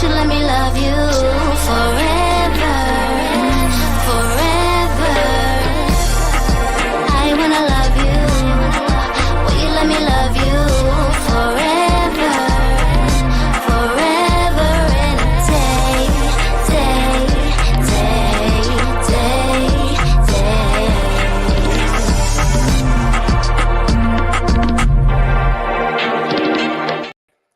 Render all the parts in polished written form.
you let me love you forever, forever? I wanna love you. Will you let me love you forever, forever and a day, day, day, day, day.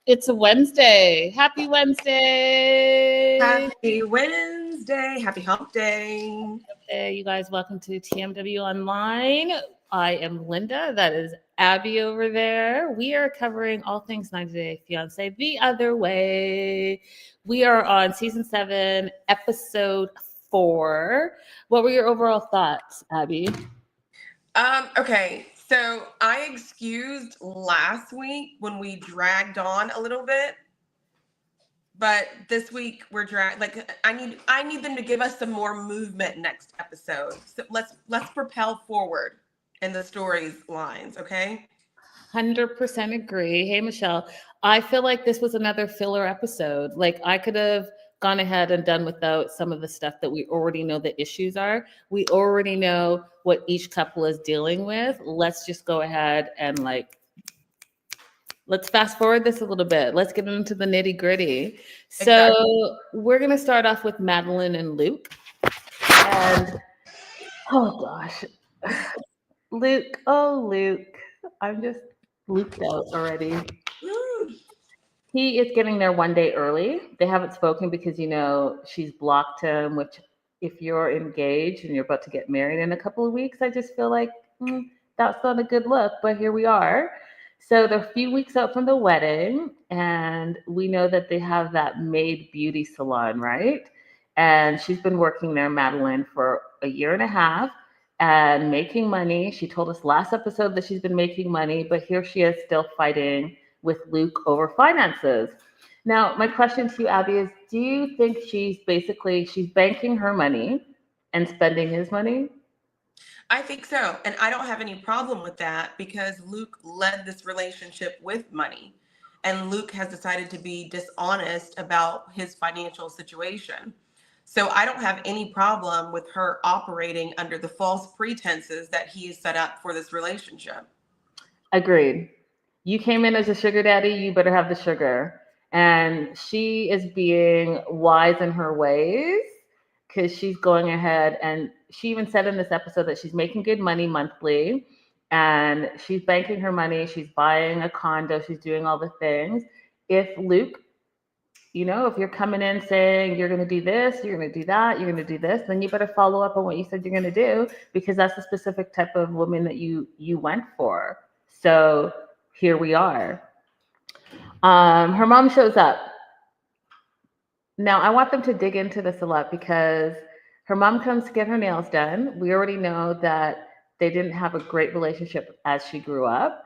It's a Wednesday. Happy Wednesday. Happy Wednesday. Happy hump day. Hey, you guys, welcome to TMW Online. I am Linda. That is Abby over there. We are covering all things 90 Day Fiance The Other Way. We are on season 7, episode 4. What were your overall thoughts, Abby? Okay, so I excused last week when we dragged on a little bit, but this week we're I need them to give us some more movement next episode. So let's propel forward in the stories lines, okay? 100% agree. Hey, Michelle, I feel like this was another filler episode. Like, I could have gone ahead and done without some of the stuff that we already know the issues are. We already know what each couple is dealing with. Let's just go ahead and let's fast forward this a little bit. Let's get into the nitty gritty. So we're going to start off with Madeline and Luke. And, oh gosh, Luke, I'm just looped out already. He is getting there one day early. They haven't spoken because, she's blocked him, which if you're engaged and you're about to get married in a couple of weeks, I just feel like that's not a good look, but here we are. So they're a few weeks out from the wedding, and we know that they have that Maid Beauty salon, right? And she's been working there, Madeline, for a year and a half and making money. She told us last episode that she's been making money, but here she is still fighting with Luke over finances. Now, my question to you, Abby, is do you think she's banking her money and spending his money? I think so. And I don't have any problem with that because Luke led this relationship with money. And Luke has decided to be dishonest about his financial situation. So I don't have any problem with her operating under the false pretenses that he has set up for this relationship. Agreed. You came in as a sugar daddy, you better have the sugar. And she is being wise in her ways because she's going ahead, and she even said in this episode that she's making good money monthly and she's banking her money. She's buying a condo. She's doing all the things. If Luke, if you're coming in saying you're going to do this, you're going to do that, you're going to do this, then you better follow up on what you said you're going to do because that's the specific type of woman that you went for. So here we are. Her mom shows up. Now, I want them to dig into this a lot because her mom comes to get her nails done. We already know that they didn't have a great relationship as she grew up.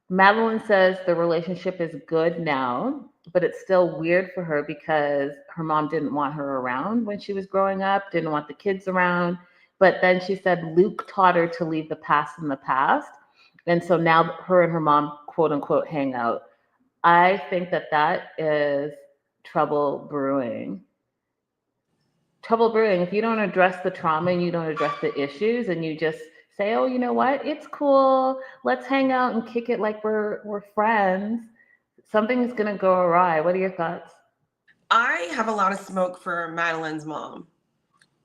Madeline says the relationship is good now, but it's still weird for her because her mom didn't want her around when she was growing up, didn't want the kids around. But then she said Luke taught her to leave the past in the past. And so now her and her mom, quote unquote, hang out. I think that is trouble brewing. Trouble brewing. If you don't address the trauma and you don't address the issues and you just say, oh, you know what? It's cool. Let's hang out and kick it like we're friends. Something is going to go awry. What are your thoughts? I have a lot of smoke for Madeline's mom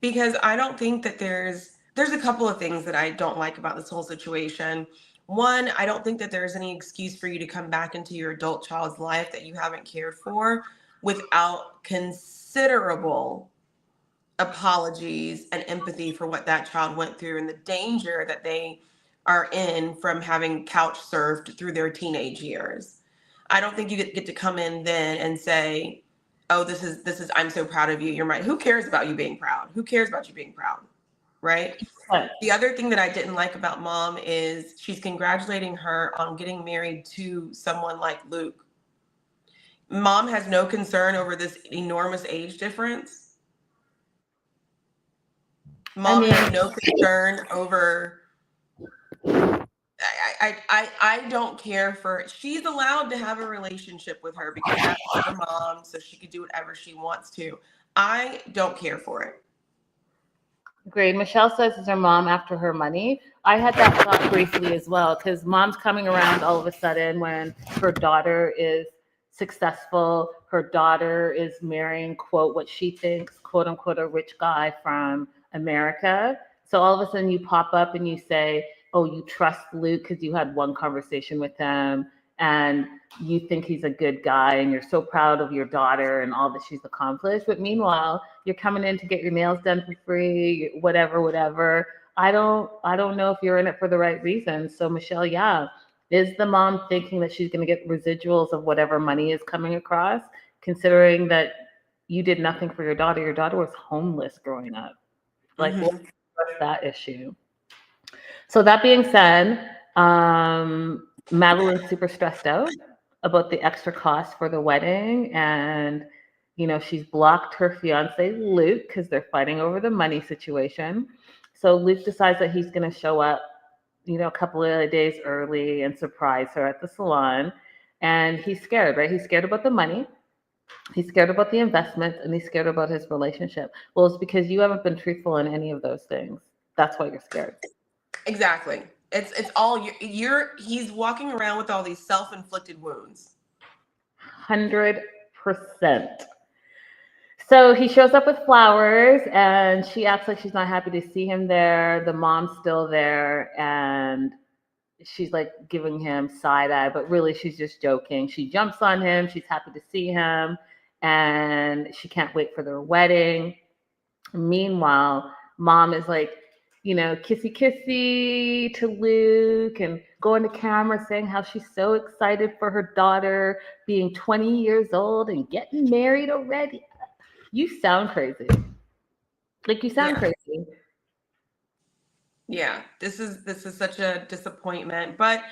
because I don't think that there's a couple of things that I don't like about this whole situation. One, I don't think that there's any excuse for you to come back into your adult child's life that you haven't cared for without considerable apologies and empathy for what that child went through and the danger that they are in from having couch surfed through their teenage years. I don't think you get to come in then and say, oh, this is, I'm so proud of you. You're right. Who cares about you being proud? Who cares about you being proud? Right? The other thing that I didn't like about mom is she's congratulating her on getting married to someone like Luke. Mom has no concern over this enormous age difference. Mom has no concern over, I don't care for, she's allowed to have a relationship with her because that's her mom, so she could do whatever she wants to. I don't care for it. Great. Michelle says it's her mom after her money. I had that thought briefly as well, because mom's coming around all of a sudden when her daughter is successful. Her daughter is marrying, quote, what she thinks, quote unquote, a rich guy from America. So all of a sudden you pop up and you say, oh, you trust Luke because you had one conversation with him and you think he's a good guy and you're so proud of your daughter and all that she's accomplished. But meanwhile, you're coming in to get your nails done for free, whatever. I don't know if you're in it for the right reasons. So Michelle, yeah, is the mom thinking that she's going to get residuals of whatever money is coming across, considering that you did nothing for your daughter? Your daughter was homeless growing up. Like, what's that issue? So that being said, Madeline's super stressed out about the extra cost for the wedding, and she's blocked her fiance Luke because they're fighting over the money situation. So Luke decides that he's going to show up, a couple of days early and surprise her at the salon. And he's scared, right? He's scared about the money. He's scared about the investments, and he's scared about his relationship. Well, it's because you haven't been truthful in any of those things. That's why you're scared. Exactly. It's all he's walking around with all these self-inflicted wounds. 100%. So he shows up with flowers and she acts like she's not happy to see him there. The mom's still there and she's like giving him side eye, but really she's just joking. She jumps on him. She's happy to see him and she can't wait for their wedding. Meanwhile, mom is like, kissy kissy to Luke and going to camera saying how she's so excited for her daughter being 20 years old and getting married already. You sound crazy. Like, you sound crazy. Yeah, this is such a disappointment. But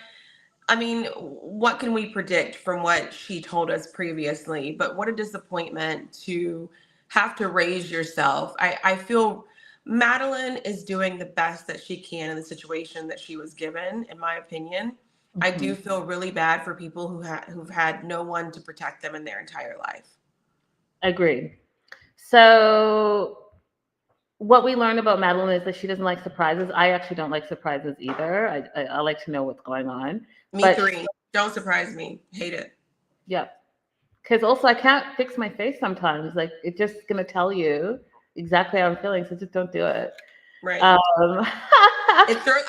I mean, what can we predict from what she told us previously? But what a disappointment to have to raise yourself. I feel Madeline is doing the best that she can in the situation that she was given, in my opinion. Mm-hmm. I do feel really bad for people who've had no one to protect them in their entire life. Agreed. So what we learned about Madeline is that she doesn't like surprises. I actually don't like surprises either. I like to know what's going on. Me three. Don't surprise me. Hate it. Yeah. Because also I can't fix my face sometimes. Like, it's just going to tell you exactly how I'm feeling. So just don't do it. Right. I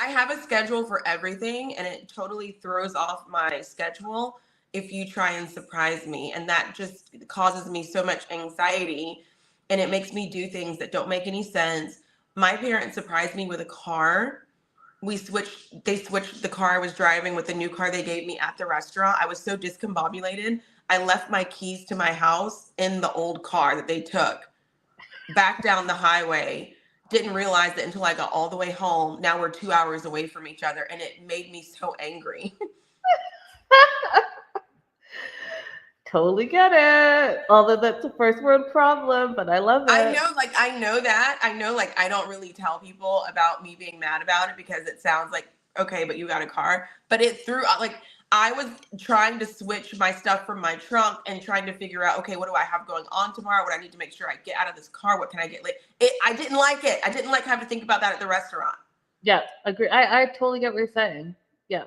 have a schedule for everything and it totally throws off my schedule if you try and surprise me. And that just causes me so much anxiety. And it makes me do things that don't make any sense. My parents surprised me with a car. They switched the car I was driving with the new car they gave me at the restaurant. I was so discombobulated. I left my keys to my house in the old car that they took back down the highway. Didn't realize it until I got all the way home. Now we're 2 hours away from each other. And it made me so angry. Totally get it. Although that's a first world problem, but I love it. I know that. I don't really tell people about me being mad about it because it sounds like, okay, but you got a car. But it threw, I was trying to switch my stuff from my trunk and trying to figure out, okay, what do I have going on tomorrow? What I need to make sure I get out of this car? What can I get late? I didn't like it. I didn't like having to think about that at the restaurant. Yeah, agree. I totally get what you're saying. Yeah.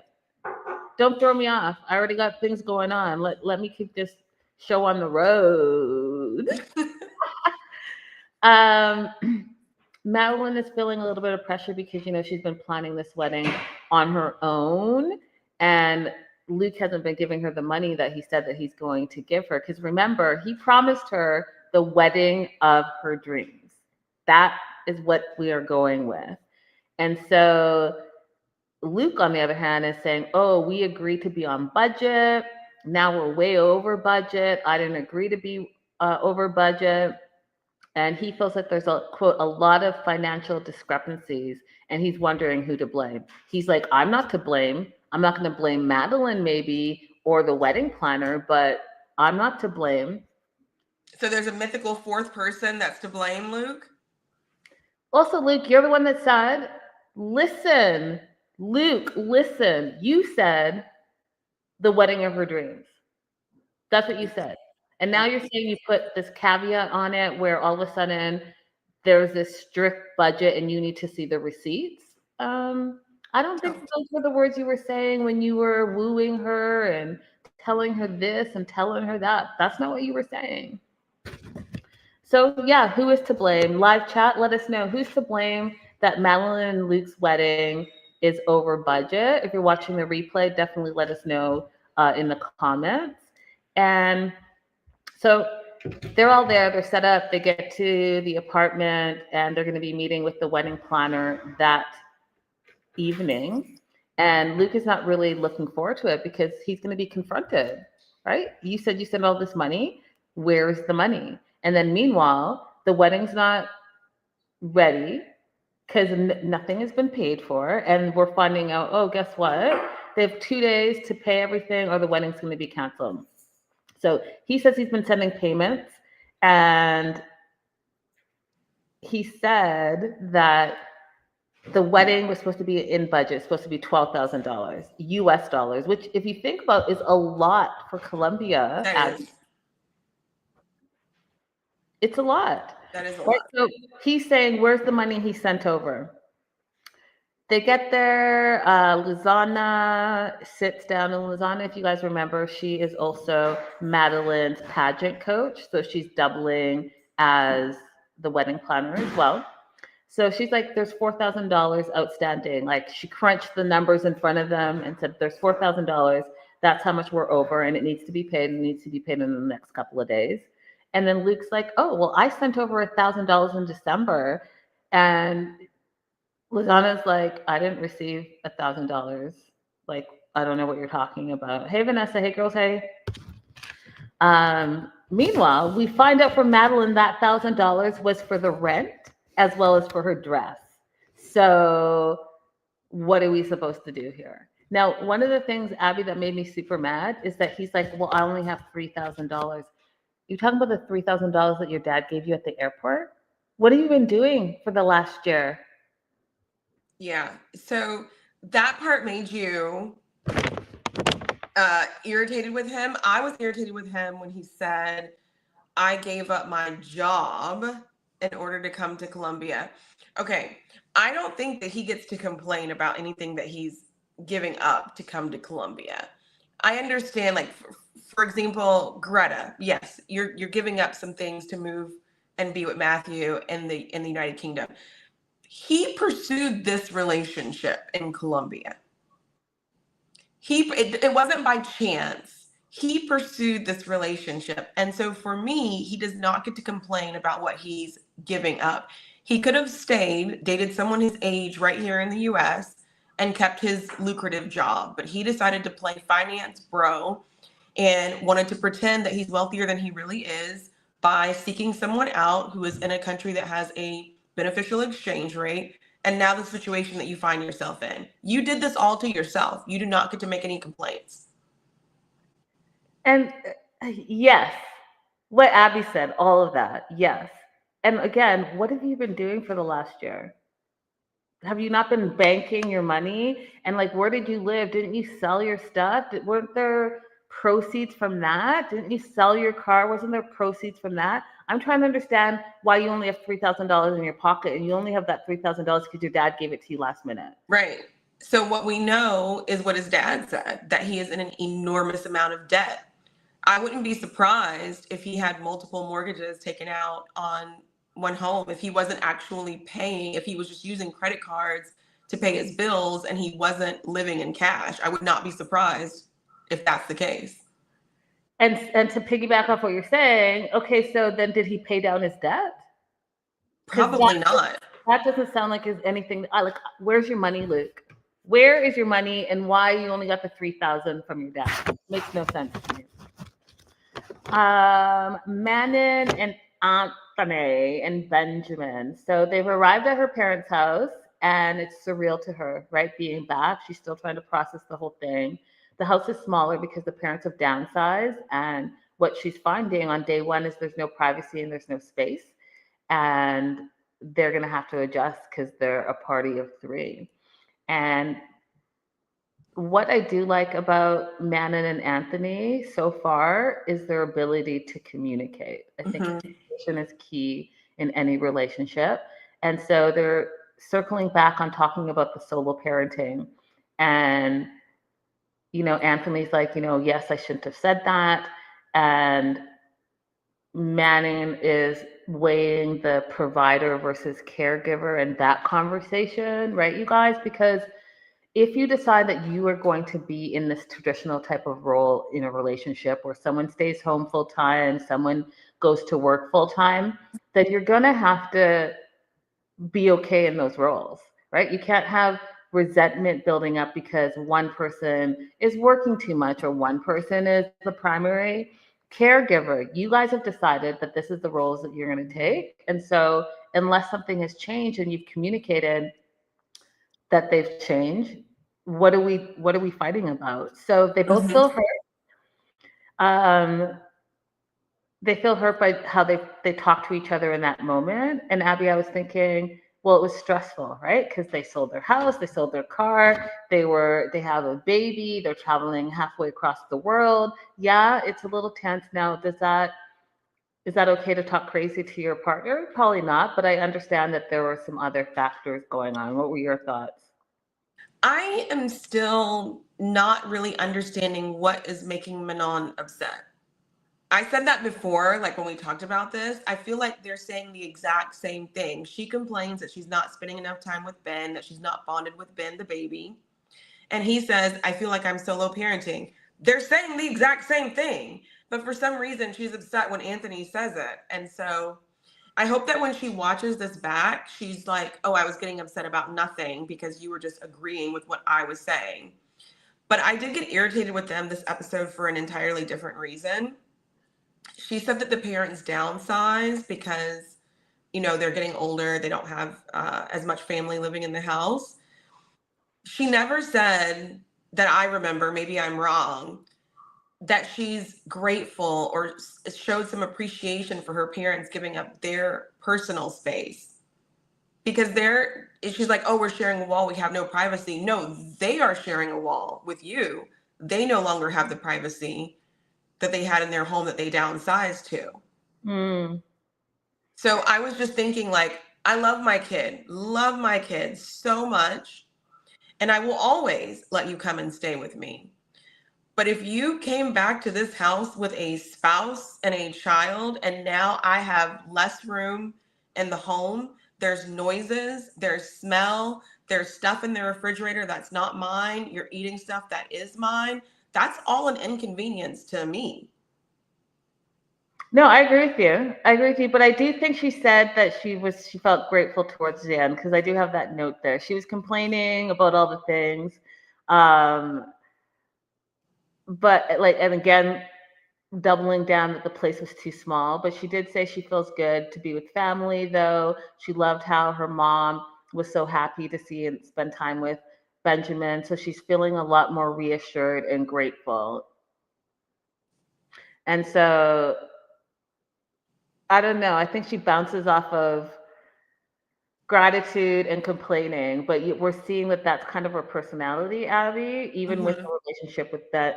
Don't throw me off. I already got things going on. Let me keep this show on the road. Madeline is feeling a little bit of pressure because, she's been planning this wedding on her own. And Luke hasn't been giving her the money that he said that he's going to give her. Because remember, he promised her the wedding of her dreams. That is what we are going with. And so Luke, on the other hand, is saying, oh, we agreed to be on budget. Now we're way over budget. I didn't agree to be over budget. And he feels like there's a lot of financial discrepancies. And he's wondering who to blame. He's like, I'm not to blame. I'm not going to blame Madeline maybe or the wedding planner, but I'm not to blame. So there's a mythical fourth person that's to blame, Luke? Also, Luke, you're the one that said, listen, Luke, listen, you said the wedding of her dreams. That's what you said. And now you're saying you put this caveat on it where all of a sudden there's this strict budget and you need to see the receipts. I don't think those were the words you were saying when you were wooing her and telling her this and telling her that. That's not what you were saying. So yeah, who is to blame? Live chat, let us know who's to blame that Madeline and Luke's wedding is over budget. If you're watching the replay, definitely let us know in the comments. And so they're all there, they're set up, they get to the apartment, and they're going to be meeting with the wedding planner that evening. And Luke is not really looking forward to it because he's going to be confronted, right? You said you sent all this money. Where's the money? And then meanwhile, the wedding's not ready because nothing has been paid for. And we're finding out, oh, guess what? They have 2 days to pay everything or the wedding's going to be canceled. So he says he's been sending payments, and he said that the wedding was supposed to be in budget, supposed to be $12,000 US dollars, which if you think about is a lot for Colombia. It's a lot. That is a lot. So he's saying, where's the money he sent over? They get there, Lizana sits down, and Lizana, if you guys remember, she is also Madeline's pageant coach, so she's doubling as the wedding planner as well. So she's like, there's $4,000 outstanding. Like, she crunched the numbers in front of them and said, there's $4,000. That's how much we're over, and it needs to be paid, and it needs to be paid in the next couple of days. And then Luke's like, oh, well, I sent over $1,000 in December, and Lizana's like, I didn't receive $1,000. Like, I don't know what you're talking about. Hey, Vanessa. Hey, girls. Hey. Meanwhile, we find out from Madeline that $1,000 was for the rent as well as for her dress. So what are we supposed to do here? Now, one of the things, Abby, that made me super mad is that he's like, well, I only have $3,000. You talking about the $3,000 that your dad gave you at the airport? What have you been doing for the last year? Yeah. So that part made you irritated with him. I was irritated with him when he said, I gave up my job in order to come to Colombia. Okay. I don't think that he gets to complain about anything that he's giving up to come to Colombia. I understand, like, for example, Greta, yes, you're giving up some things to move and be with Matthew in the United Kingdom. He pursued this relationship in Colombia. It wasn't by chance. He pursued this relationship. And so for me, he does not get to complain about what he's giving up. He could have stayed, dated someone his age right here in the US, and kept his lucrative job. But he decided to play finance bro and wanted to pretend that he's wealthier than he really is by seeking someone out who is in a country that has a beneficial exchange rate, and now the situation that you find yourself in. You did this all to yourself. You do not get to make any complaints. And yes, what Abby said, all of that, yes. And again, what have you been doing for the last year? Have you not been banking your money? And like, where did you live? Didn't you sell your stuff? Weren't there proceeds from that? Didn't you sell your car? Wasn't there proceeds from that? I'm trying to understand why you only have $3,000 in your pocket, and you only have that $3,000 because your dad gave it to you last minute. Right. So what we know is what his dad said, that he is in an enormous amount of debt. I wouldn't be surprised if he had multiple mortgages taken out on one home, if he wasn't actually paying, if he was just using credit cards to pay his bills and he wasn't living in cash. I would not be surprised if that's the case. And to piggyback off what you're saying, okay, so then did he pay down his debt? Probably not. That doesn't sound like it's anything. Like, where's your money, Luke? Where is your money, and why you only got the $3,000 from your dad? Makes no sense to me. Manon and Anthony and Benjamin. So they've arrived at her parents' house, and it's surreal to her, right? Being back, she's still trying to process the whole thing. The house is smaller because the parents have downsized, and what she's finding on day one is there's no privacy and there's no space, and they're going to have to adjust because they're a party of three. And what I do like about Manon and Anthony so far is their ability to communicate. I think Hmm. communication is key in any relationship. And so they're circling back on talking about the solo parenting. And, Anthony's like, yes, I shouldn't have said that. And Manning is weighing the provider versus caregiver in that conversation, right, you guys? Because if you decide that you are going to be in this traditional type of role in a relationship where someone stays home full time, someone goes to work full time, then you're going to have to be okay in those roles, right? You can't have resentment building up because one person is working too much or one person is the primary caregiver. You guys have decided that this is the roles that you're going to take. And so, unless something has changed and you've communicated that they've changed, what are we fighting about? So they both Hmm. feel hurt. Um, they feel hurt by how they talk to each other in that moment. And Abby, I was thinking, well, it was stressful, right? Because they sold their house, they sold their car, they have a baby, they're traveling halfway across the world. Yeah, it's a little tense now. Is that okay to talk crazy to your partner? Probably not, but I understand that there were some other factors going on. What were your thoughts? I am still not really understanding what is making Manon upset. I said that before, like when we talked about this. I feel like they're saying the exact same thing. She complains that she's not spending enough time with Ben, that she's not bonded with Ben, the baby. And he says, I feel like I'm solo parenting. They're saying the exact same thing. But for some reason, she's upset when Anthony says it. And so I hope that when she watches this back, she's like, oh, I was getting upset about nothing because you were just agreeing with what I was saying. But I did get irritated with them this episode for an entirely different reason. She said that the parents downsize because, they're getting older. They don't have as much family living in the house. She never said that I remember, maybe I'm wrong, that she's grateful or showed some appreciation for her parents giving up their personal space. Because she's like, oh, we're sharing a wall. We have no privacy. No, they are sharing a wall with you. They no longer have the privacy that they had in their home that they downsized to. Mm. So I was just thinking, like, I love my kid so much. And I will always let you come and stay with me. But if you came back to this house with a spouse and a child, and now I have less room in the home, there's noises, there's smell, there's stuff in the refrigerator that's not mine, you're eating stuff that is mine, that's all an inconvenience to me. No, I agree with you. I agree with you, but I do think she said that she felt grateful towards the end because I do have that note there. She was complaining about all the things, um, but like, and again, doubling down that the place was too small. But she did say she feels good to be with family, though. She loved how her mom was so happy to see and spend time with Benjamin, so she's feeling a lot more reassured and grateful. And so I don't know. I think she bounces off of gratitude and complaining, but we're seeing that that's kind of her personality, Abby, even with Hmm. the relationship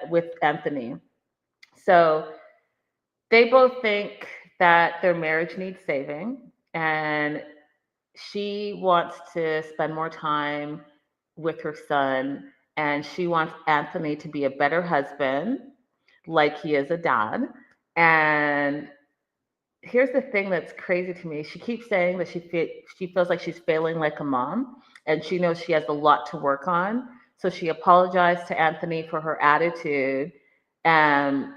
with Anthony. So they both think that their marriage needs saving, and she wants to spend more time with her son, and she wants Anthony to be a better husband, like he is a dad. And here's the thing that's crazy to me. She keeps saying that she feels like she's failing like a mom, and she knows she has a lot to work on. So she apologized to Anthony for her attitude, and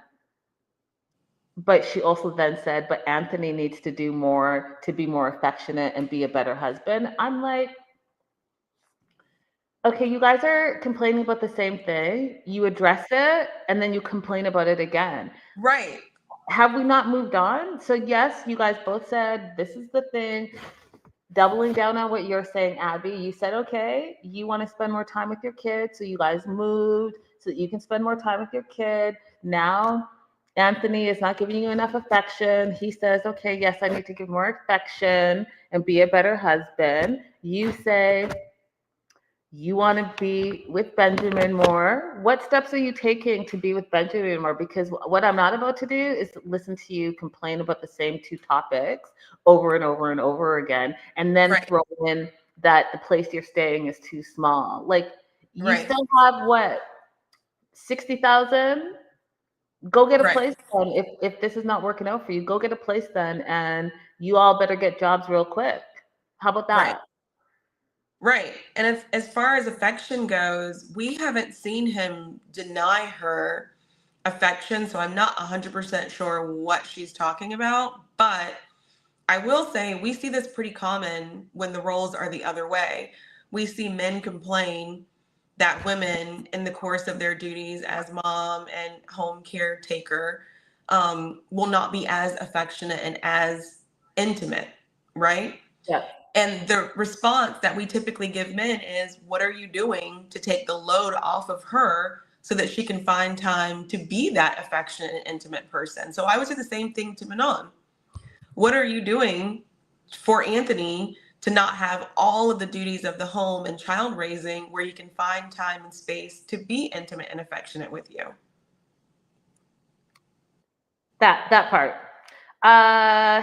but she also then said, "But Anthony needs to do more to be more affectionate and be a better husband." I'm like, okay, you guys are complaining about the same thing. You address it, and then you complain about it again. Right. Have we not moved on? So yes, you guys both said this is the thing. Doubling down on what you're saying, Abby, you said, okay, you want to spend more time with your kid. So you guys moved so that you can spend more time with your kid. Now, Anthony is not giving you enough affection. He says, okay, yes, I need to give more affection and be a better husband. You say, You want to be with Benjamin more. What steps are you taking to be with Benjamin more? Because what I'm not about to do is listen to you complain about the same two topics over and over and over again, and then Right. throw in that the place you're staying is too small. Like, you Right. still have what, 60,000? Go get a Right. place then. If this is not working out for you, go get a place then, and you all better get jobs real quick. How about Right. that? Right. And as far as affection goes, we haven't seen him deny her affection, so I'm not 100% sure what she's talking about. But I will say we see this pretty common when the roles are the other way. We see men complain that women, in the course of their duties as mom and home caretaker, will not be as affectionate and as intimate, right? Yeah. And the response that we typically give men is, what are you doing to take the load off of her so that she can find time to be that affectionate and intimate person? So I would say the same thing to Manon. What are you doing for Anthony to not have all of the duties of the home and child raising where you can find time and space to be intimate and affectionate with you? That part.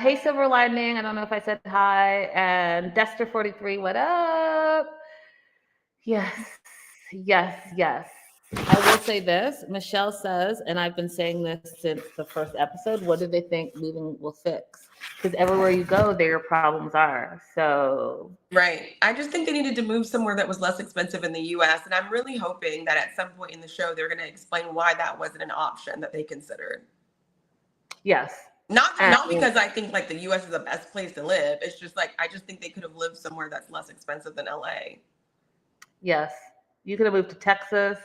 Hey, Silver Lining. I don't know if I said hi. And Dester43, what up? Yes, yes. I will say this. Michelle says, and I've been saying this since the first episode, what do they think moving will fix? Because everywhere you go, there your problems are. So Right. I just think they needed to move somewhere that was less expensive in the US. And I'm really hoping that at some point in the show, they're going to explain why that wasn't an option that they considered. yes. Not because I think like the US is the best place to live. It's just like I just think they could have lived somewhere that's less expensive than LA. Yes. You could have moved to Texas,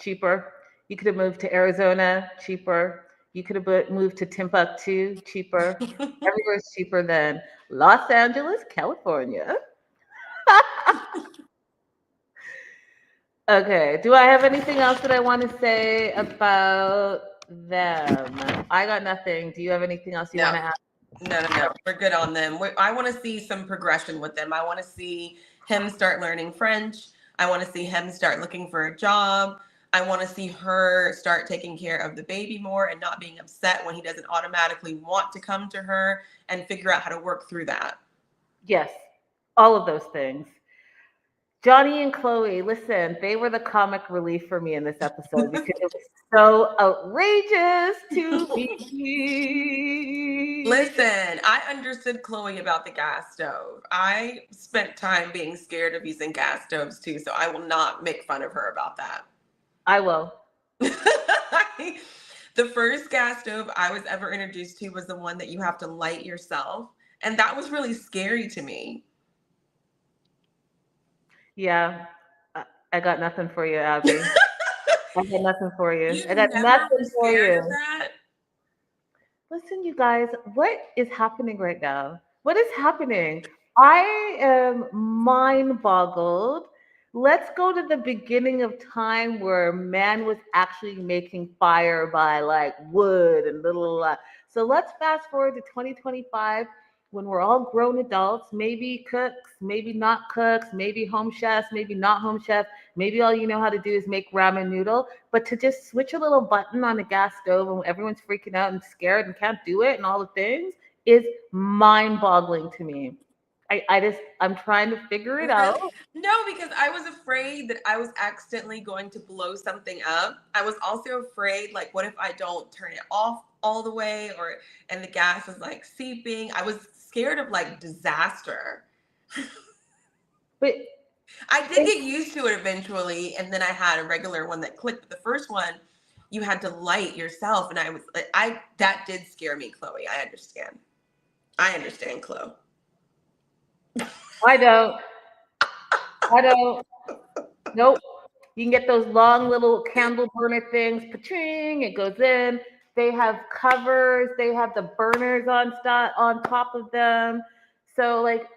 cheaper. You could have moved to Arizona, cheaper. You could have moved to Timbuktu, cheaper. Everywhere's cheaper than Los Angeles, California. Okay. Do I have anything else that I want to say about them? I got nothing. Do you have anything else you want to add? No. We're good on them. I want to see some progression with them. I want to see him start learning French. I want to see him start looking for a job. I want to see her start taking care of the baby more and not being upset when he doesn't automatically want to come to her, and figure out how to work through that. Yes. All of those things. Johnny and Chloe, listen, they were the comic relief for me in this episode because it was so outrageous to me. Listen, I understood Chloe about the gas stove. I spent time being scared of using gas stoves too, so I will not make fun of her about that. I will. The first gas stove I was ever introduced to was the one that you have to light yourself, and that was really scary to me. Yeah, I got nothing for you, Abby. I got nothing for you. You I got never nothing were for scared you. of that? Listen, you guys, what is happening right now? What is happening? I am mind boggled. Let's go to the beginning of time where man was actually making fire by like wood and little. So let's fast forward to 2025 when we're all grown adults, maybe cooks, maybe not cooks, maybe home chefs, maybe not home chefs. Maybe all you know how to do is make ramen noodle, but to just switch a little button on a gas stove and everyone's freaking out and scared and can't do it and all the things is mind-boggling to me. I'm trying to figure it out. No, because I was afraid that I was accidentally going to blow something up. I was also afraid, like, what if I don't turn it off all the way, and the gas is like seeping? I was scared of like disaster. But I did get used to it eventually, and then I had a regular one that clicked. But the first one, you had to light yourself, and that did scare me, Chloe. I understand, Chloe. I don't. Nope. You can get those long little candle burner things. Paching, it goes in. They have covers. They have the burners on top of them. So like,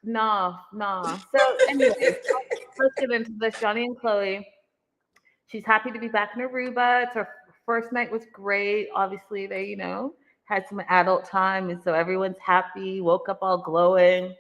nah. So anyway, let's get into this. Johnny and Chloe. She's happy to be back in Aruba. It's her first night was great. Obviously, they had some adult time, and so everyone's happy. Woke up all glowing.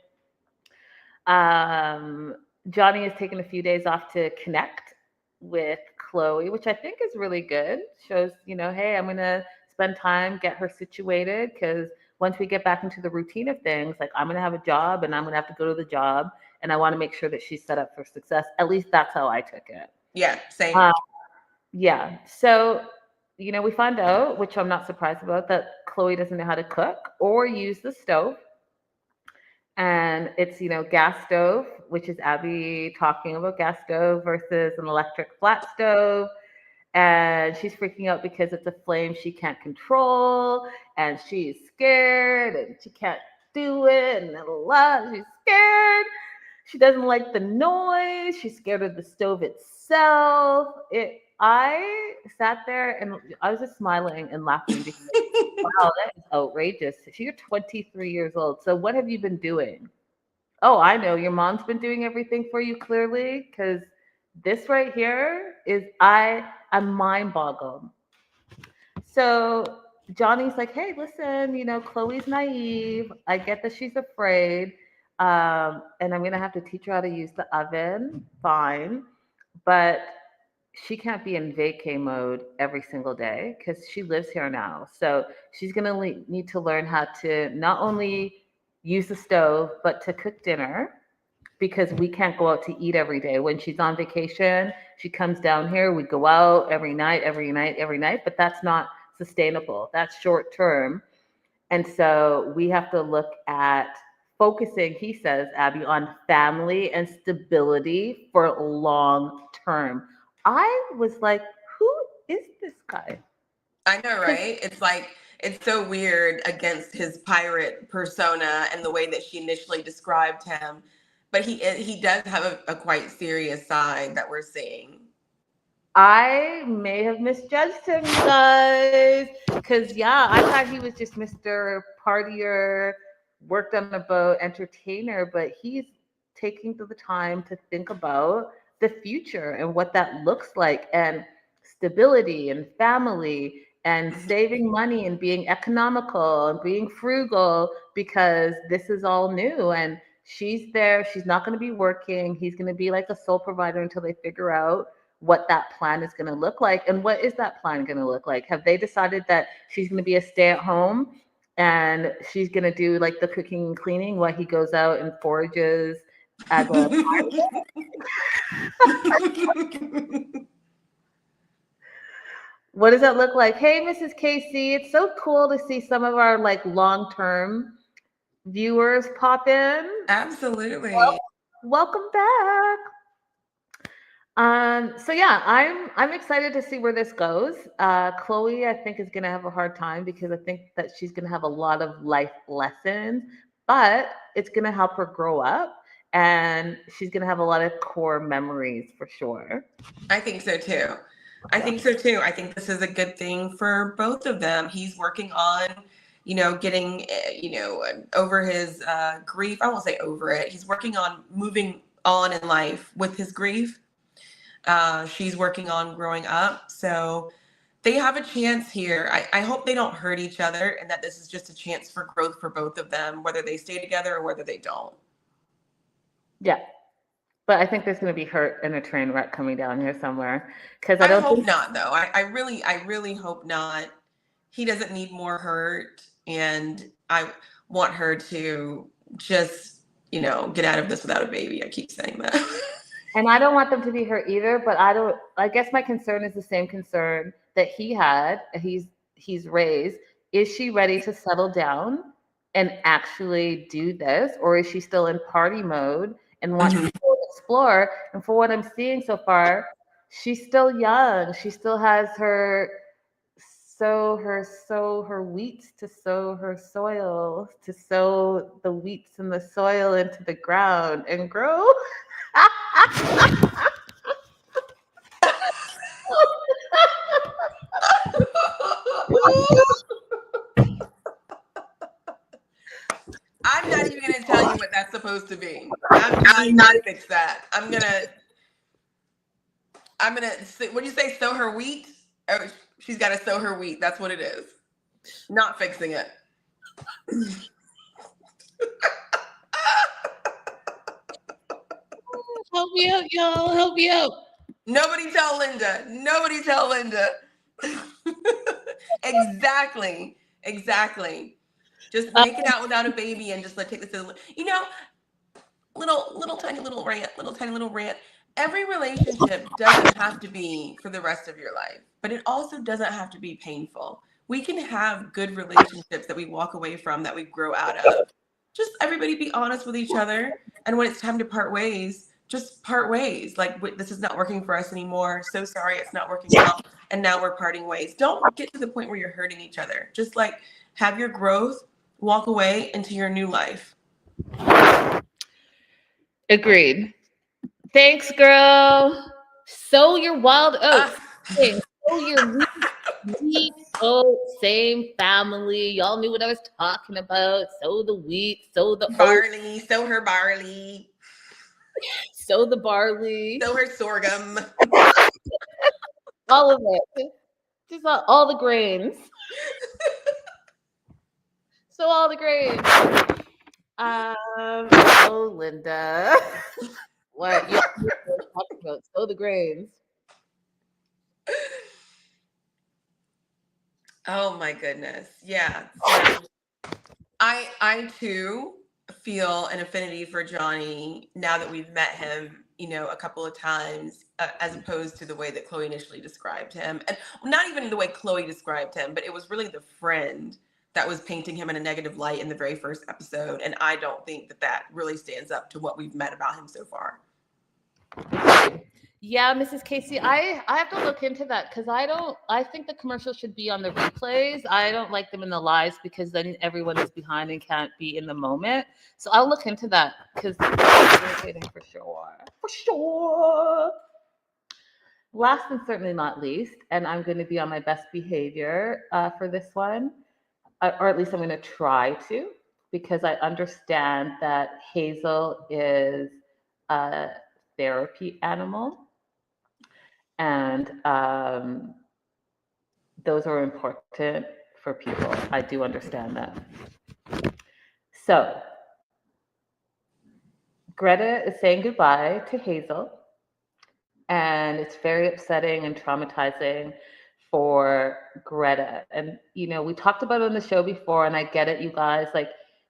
Johnny has taken a few days off to connect with Chloe, which I think is really good. Shows, hey, I'm going to spend time, get her situated, because once we get back into the routine of things, like I'm going to have a job and I'm going to have to go to the job, and I want to make sure that she's set up for success. At least that's how I took it. Yeah, same. Yeah. So, we find out, which I'm not surprised about, that Chloe doesn't know how to cook or use the stove. And it's, gas stove, which is Abby talking about gas stove versus an electric flat stove. And she's freaking out because it's a flame she can't control. And she's scared and she can't do it. And she's scared. She doesn't like the noise. She's scared of the stove itself. I sat there and I was just smiling and laughing because, wow, that is outrageous. You're 23 years old. So what have you been doing? Oh, I know. Your mom's been doing everything for you, clearly, because this right here is I'm mind boggled. So Johnny's like, hey, listen, Chloe's naive. I get that she's afraid. And I'm gonna have to teach her how to use the oven. Fine. But she can't be in vacay mode every single day because she lives here now. So she's going to need to learn how to not only use the stove, but to cook dinner, because we can't go out to eat every day. When she's on vacation, she comes down here, we go out every night, but that's not sustainable. That's short term. And so we have to look at focusing, he says, Abby, on family and stability for long term. I was like, who is this guy? I know, right? It's like, it's so weird against his pirate persona and the way that she initially described him. But he does have a quite serious side that we're seeing. I may have misjudged him, you guys. Because, yeah, I thought he was just Mr. Partier, worked on a boat, entertainer, but he's taking the time to think about the future and what that looks like, and stability and family and saving money and being economical and being frugal, because this is all new. And she's there. She's not going to be working. He's going to be like a sole provider until they figure out what that plan is going to look like. And what is that plan going to look like? Have they decided that she's going to be a stay-at-home and she's going to do like the cooking and cleaning while he goes out and forages as a what does that look like? Hey, Mrs. Casey, it's so cool to see some of our like long-term viewers pop in. Absolutely. Welcome back. So yeah, I'm excited to see where this goes. Chloe, I think, is gonna have a hard time because I think that she's gonna have a lot of life lessons, but it's gonna help her grow up, and she's gonna have a lot of core memories for sure. I think so too. I think so too. I think this is a good thing for both of them. He's working on, getting, over his grief. I won't say over it. He's working on moving on in life with his grief. She's working on growing up. So they have a chance here. I hope they don't hurt each other, and that this is just a chance for growth for both of them, whether they stay together or whether they don't. Yeah. But I think there's going to be hurt and a train wreck coming down here somewhere. Because I hope not, though. I really hope not. He doesn't need more hurt, and I want her to just, get out of this without a baby. I keep saying that. And I don't want them to be hurt either, but I guess my concern is the same concern that he had. He's raised. Is she ready to settle down and actually do this? Or is she still in party mode and wants to explore? And for what I'm seeing so far, she's still young. She still has her wheats to sow her soil, to sow the wheats and the soil into the ground and grow. I'm not even gonna tell you what that's supposed to be. I'm not gonna fix that. I'm gonna. What do you say? Sow her wheat? Oh, she's got to sow her wheat. That's what it is. Not fixing it. Help me out, y'all. Help me out. Nobody tell Linda. Nobody tell Linda. Exactly. Just making out without a baby and just take this as little tiny little rant. Every relationship doesn't have to be for the rest of your life, but it also doesn't have to be painful. We can have good relationships that we walk away from, that we grow out of. Just everybody be honest with each other, and when it's time to part ways, just part ways. Like, this is not working for us anymore. So sorry, it's not working out, and now we're parting ways. Don't get to the point where you're hurting each other. Just have your growth, walk away into your new life. Agreed. Thanks, girl. Sow your wild oats. Sow your wheat. Oh, same family. Y'all knew what I was talking about. Sow the wheat. Sow the barley. Sow her barley. Sow the barley. Sow her sorghum. All of it. Just all the grains. So all the grains. Oh, Linda. What you talking about? So the grains. Oh my goodness. Yeah. So I too feel an affinity for Johnny now that we've met him, a couple of times, as opposed to the way that Chloe initially described him. And not even the way Chloe described him, but it was really the friend that was painting him in a negative light in the very first episode. And I don't think that really stands up to what we've met about him so far. Yeah, Mrs. Casey, I have to look into that because I think the commercials should be on the replays. I don't like them in the lives because then everyone is behind and can't be in the moment. So I'll look into that because it's irritating for sure. For sure. Last and certainly not least, and I'm going to be on my best behavior for this one, or at least I'm going to try to, because I understand that Hazel is a therapy animal. And those are important for people. I do understand that. So Greta is saying goodbye to Hazel. And it's very upsetting and traumatizing for Greta. And, we talked about it on the show before, and I get it, you guys.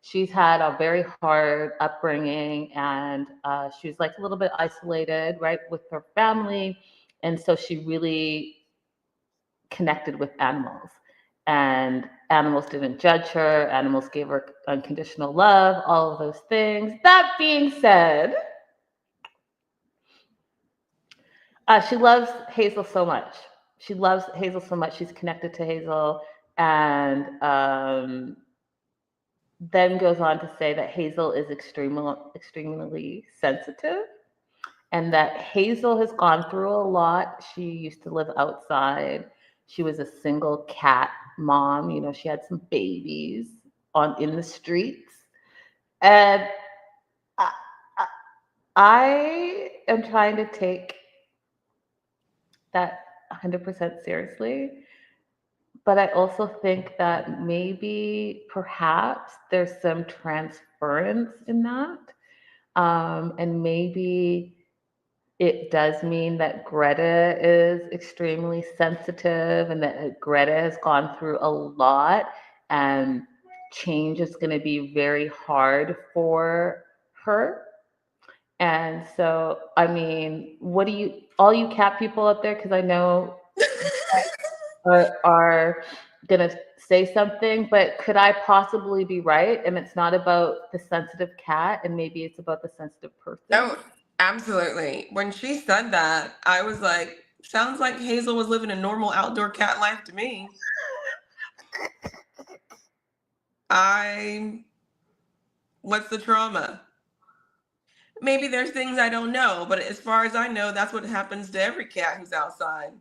She's had a very hard upbringing, and she was a little bit isolated, right, with her family. And so she really connected with animals, and animals didn't judge her. Animals gave her unconditional love, all of those things. That being said, she loves Hazel so much. She's connected to Hazel, and then goes on to say that Hazel is extremely sensitive, and that Hazel has gone through a lot. She used to live outside. She was a single cat mom. She had some babies in the streets. And I am trying to take that 100% seriously. But I also think that perhaps there's some transference in that. And maybe it does mean that Greta is extremely sensitive, and that Greta has gone through a lot, and change is going to be very hard for her. And so, I mean, all you cat people out there, because I know are going to say something, but could I possibly be right? And it's not about the sensitive cat, and maybe it's about the sensitive person. Oh, absolutely. When she said that, I was like, sounds like Hazel was living a normal outdoor cat life to me. What's the trauma? Maybe there's things I don't know, but as far as I know, that's what happens to every cat who's outside.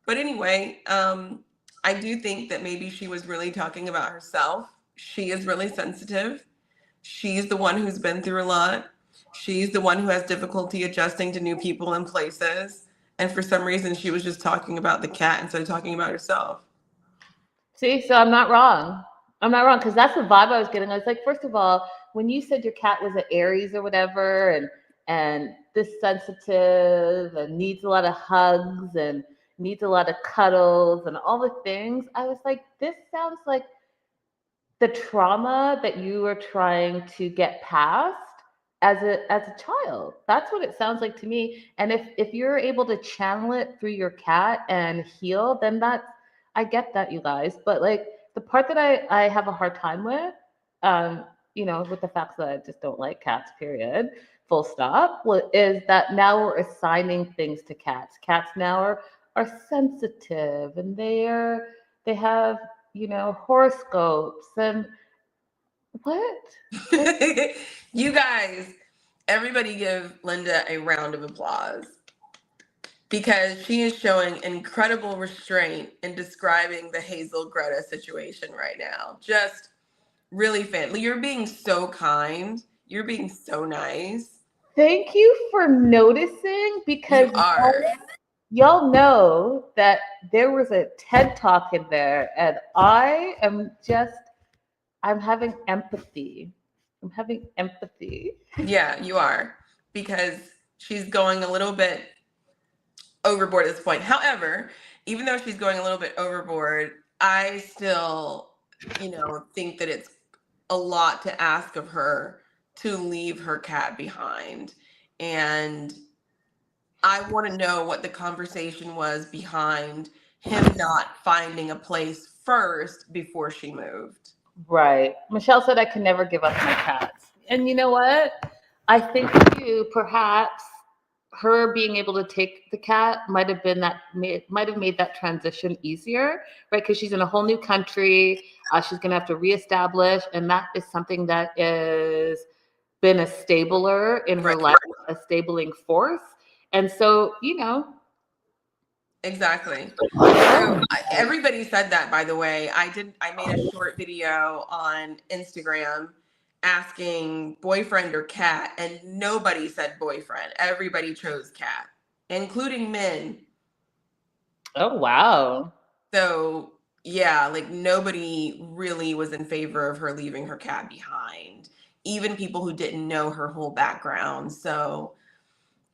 But anyway, I do think that maybe she was really talking about herself. She is really sensitive. She's the one who's been through a lot. She's the one who has difficulty adjusting to new people and places. And for some reason, she was just talking about the cat instead of talking about herself. See, so I'm not wrong. Because that's the vibe I was getting. I was like, first of all, when you said your cat was an Aries or whatever, and and this sensitive and needs a lot of hugs and needs a lot of cuddles and all the things. I was like, this sounds like the trauma that you are trying to get past as a child. That's what it sounds like to me. And if you're able to channel it through your cat and heal, then that's, I get that, you guys. But like the part that I have a hard time with, with the fact that I just don't like cats, period, full stop, is that now we're assigning things to cats. Cats now are sensitive, and they have, horoscopes and what? You guys, everybody give Linda a round of applause because she is showing incredible restraint in describing the Hazel Greta situation right now. Just really fan. You're being so kind. You're being so nice. Thank you for noticing, because You are. y'all know that there was a TED Talk in there, and I'm having empathy. I'm having empathy. Yeah, you are. Because she's going a little bit overboard at this point. However, even though she's going a little bit overboard, I still, think that it's a lot to ask of her to leave her cat behind. And I want to know what the conversation was behind him not finding a place first before she moved. Right. Michelle said I can never give up my cats. And you know what? I think too, perhaps her being able to take the cat might have made that transition easier, right? Because she's in a whole new country. She's going to have to reestablish, and that is something that is been a stabler in her life, a stabling force. And so, Exactly. So everybody said that, by the way. I made a short video on Instagram asking boyfriend or cat, and nobody said boyfriend. Everybody chose cat, including men. Oh, wow. So yeah, like nobody really was in favor of her leaving her cat behind, even people who didn't know her whole background. So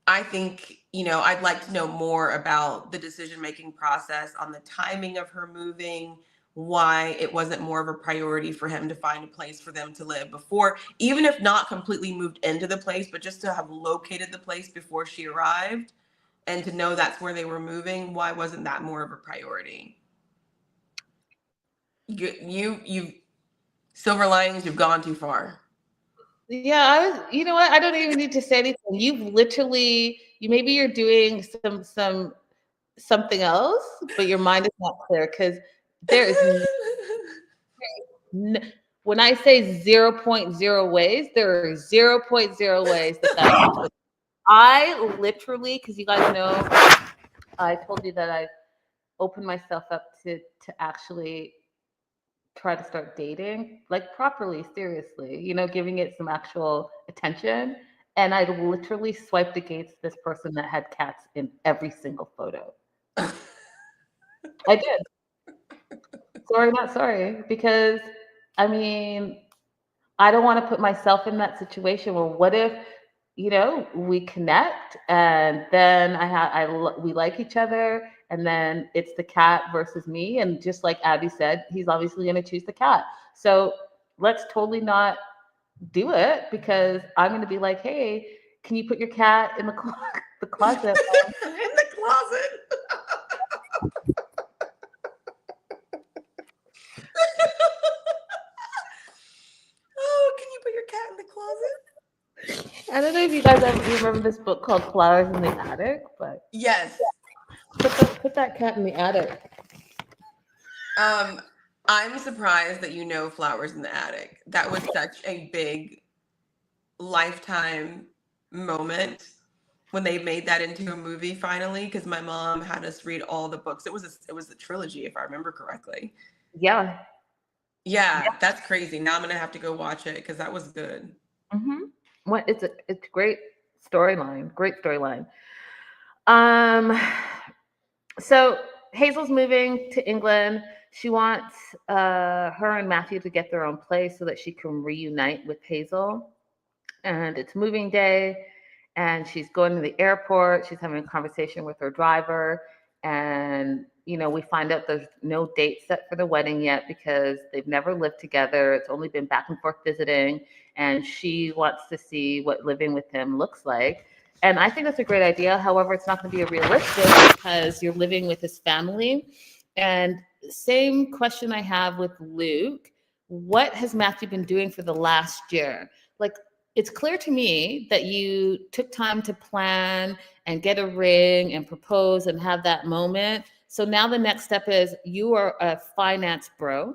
I think, I'd like to know more about the decision-making process on the timing of her moving, why it wasn't more of a priority for him to find a place for them to live before, even if not completely moved into the place, but just to have located the place before she arrived and to know that's where they were moving. Why wasn't that more of a priority? You silver linings, you've gone too far. Yeah, you know what? I don't even need to say anything. Maybe you're doing something else, but your mind is not clear, because there is when I say 0.0 ways, there are 0.0 ways that I literally, because you guys know, I told you that I opened myself up to actually try to start dating, like properly, seriously, giving it some actual attention. And I literally swiped against this person that had cats in every single photo. I did. Sorry, not sorry. Because, I mean, I don't want to put myself in that situation where what if, we connect and then we like each other, and then it's the cat versus me. And just like Abby said, he's obviously going to choose the cat. So let's totally not do it, because I'm going to be like, hey, can you put your cat in the closet? In the closet. Oh, can you put your cat in the closet? I don't know if you guys remember this book called Flowers in the Attic, but Yes. put that cat in the attic. I'm surprised that Flowers in the Attic. That was such a big lifetime moment when they made that into a movie finally, because my mom had us read all the books. It was a trilogy, if I remember correctly. Yeah. Yeah, that's crazy. Now I'm gonna have to go watch it because that was good. Mm-hmm. Well, it's a great storyline. Great storyline. So Hazel's moving to England. She wants her and Matthew to get their own place so that she can reunite with Hazel. And it's moving day. and she's going to the airport. She's having a conversation with her driver, and we find out there's no date set for the wedding yet because they've never lived together. It's only been back and forth visiting, and she wants to see what living with him looks like. And I think that's a great idea. However, it's not going to be realistic because you're living with his family. And same question I have with Luke. What has Matthew been doing for the last year? Like, it's clear to me that you took time to plan and get a ring and propose and have that moment. So now the next step is you are a finance bro.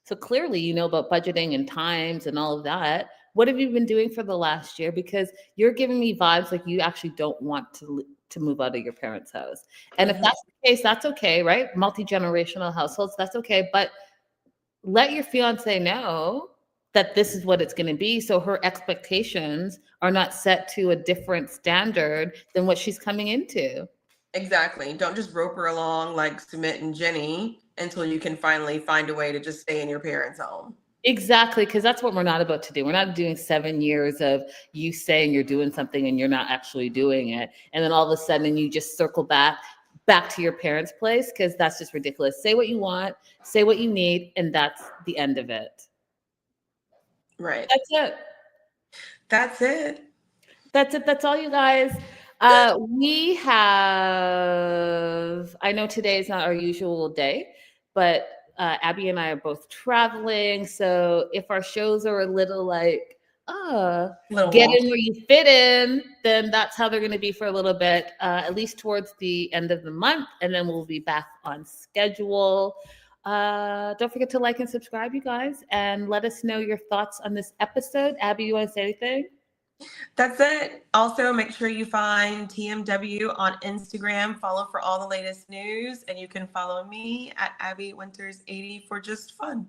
So clearly you know about budgeting and times and all of that. What have you been doing for the last year? Because you're giving me vibes like you actually don't want to move out of your parents' house. And if that's the case, that's okay, right? Multi-generational households, that's okay. But let your fiance know that this is what it's going to be, so her expectations are not set to a different standard than what she's coming into. Exactly. Don't just rope her along like Sumit and Jenny until you can finally find a way to just stay in your parents' home. Exactly, because that's what we're not about to do. We're not doing 7 years of you saying you're doing something and you're not actually doing it, and then all of a sudden you just circle back to your parents' place, because that's just ridiculous. Say what you want, say what you need, and that's the end of it. Right. That's it. That's it. That's it. That's all, you guys. We have, I know today is not our usual day, but Abby and I are both traveling. So if our shows are a little like, get in where you fit in, then that's how they're going to be for a little bit, at least towards the end of the month. And then we'll be back on schedule. Don't forget to like and subscribe, you guys, and let us know your thoughts on this episode. Abby, you want to say anything? That's it. Also, make sure you find TMW on Instagram. Follow for all the latest news, and you can follow me at Abby Winters 80 for just fun.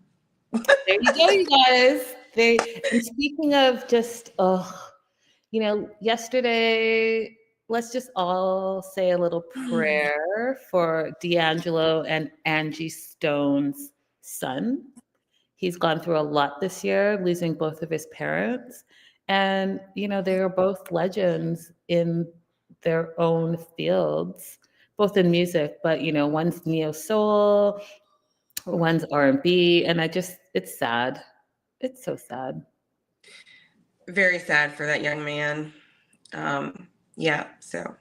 There you go, you guys. And speaking of just, yesterday, let's just all say a little prayer for D'Angelo and Angie Stone's son. He's gone through a lot this year, losing both of his parents. And, they are both legends in their own fields, both in music, but, one's neo soul, one's R&B. And it's sad. It's so sad. Very sad for that young man. Yeah, so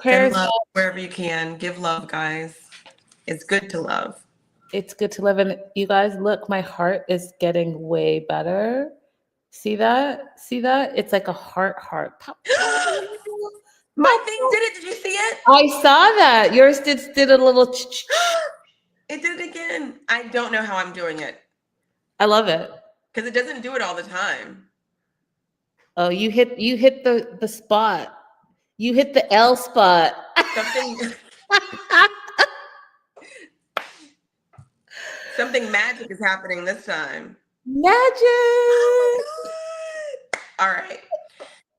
send love wherever you can. Give love, guys. It's good to love. It's good to love. And you guys, look, my heart is getting way better. See that? See that? It's like a heart. My thing did it. Did you see it? I saw that. Yours did a little. It did it again. I don't know how I'm doing it. I love it. Because it doesn't do it all the time. Oh, you hit the spot. You hit the L spot. Something magic is happening this time. Magic. All right.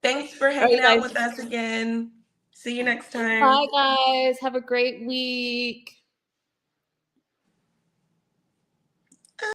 Thanks for hanging out with us again. See you next time. Bye, guys. Have a great week.